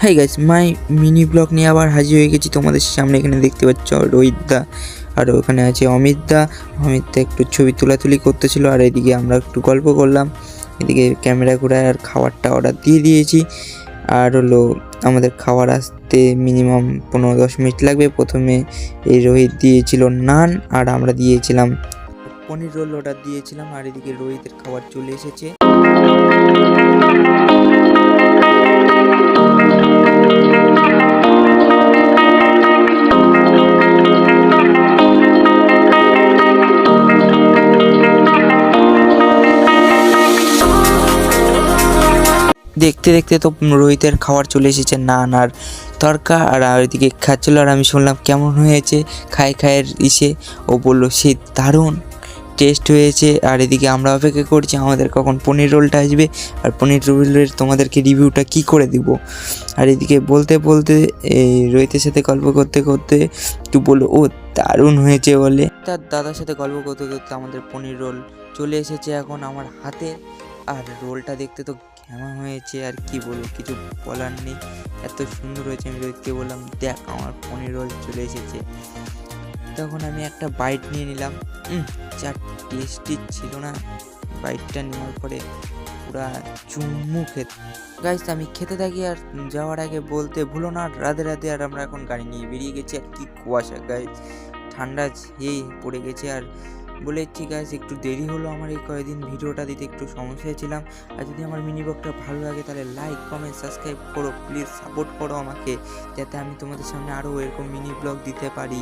Hi guys, my mini blog নিয়ে আবার হাজির হয়ে গেছি তোমাদের সামনে। এখানে দেখতে পাচ্ছ রোহিতদা, আর ওখানে আছে অমিতদা। অমিতদা একটু ছবি তোলাতুলি করতেছিল, আর এদিকে আমরা একটু গল্প করলাম। এদিকে ক্যামেরা ঘুরায় আর খাবারটা অর্ডার দিয়ে দিয়েছি। আর হলো আমাদের খাবার আসতে মিনিমাম 15-10 মিনিট লাগবে। প্রথমে এই রোহিত দিয়েছিল নান, আর আমরা দিয়েছিলাম পনির রোল অর্ডার দিয়েছিলাম। আর এদিকে রোহিতের খাবার চলে এসেছে। দেখতে দেখতে তো রোহিতের খাবার চলে এসেছে, নান আর তরকা। আর ওইদিকে খাচ্ছিল, আর আমি শুনলাম কেমন হয়েছে খায়ের ইসে। ও বললো সে দারুণ টেস্ট হয়েছে। আর এদিকে আমরা অপেক্ষা করছি আমাদের কখন পনির রোলটা আসবে, আর পনির রোলের তোমাদেরকে রিভিউটা কি করে দিব। আর এদিকে বলতে বলতে এই রোহিতের সাথে গল্প করতে করতে একটু বললো ও দারুণ হয়েছে বলে। তার দাদার সাথে গল্প করতে করতে আমাদের পনির রোল চলে এসেছে এখন আমার হাতে। আর রোলটা দেখতে তো কেমন হয়েছে আর কি বলবো, কিছু বলার নেই, এত সুন্দর হয়েছে। আমি রোহিতকে বললাম দেখ আমার পনির রোল চলে এসেছে। তখন আমি একটা বাইট নিয়ে নিলাম, যা টেস্টি ছিল না। বাইটটা নেওয়ার পরে পুরা চুম্মু খেতে। গাইস আমি খেতে থাকি, আর যাওয়ার আগে বলতে ভুলো না রাধে রাধে। আর আমরা এখন গাড়ি নিয়ে বেরিয়ে গেছি, আর কি কুয়াশা গাইস, ঠান্ডা ঝেয়ে পড়ে গেছে। আর বলেছি গাইস একটু দেরি হলো আমার এই কয়েকদিন ভিডিওটা দিতে, একটু সমস্যায় ছিলাম। আর যদি আমার মিনি ব্লগটা ভালো লাগে তাহলে লাইক কমেন্ট সাবস্ক্রাইব করো, প্লিজ সাপোর্ট করো আমাকে, যাতে আমি তোমাদের সামনে আরও এরকম মিনি ব্লগ দিতে পারি।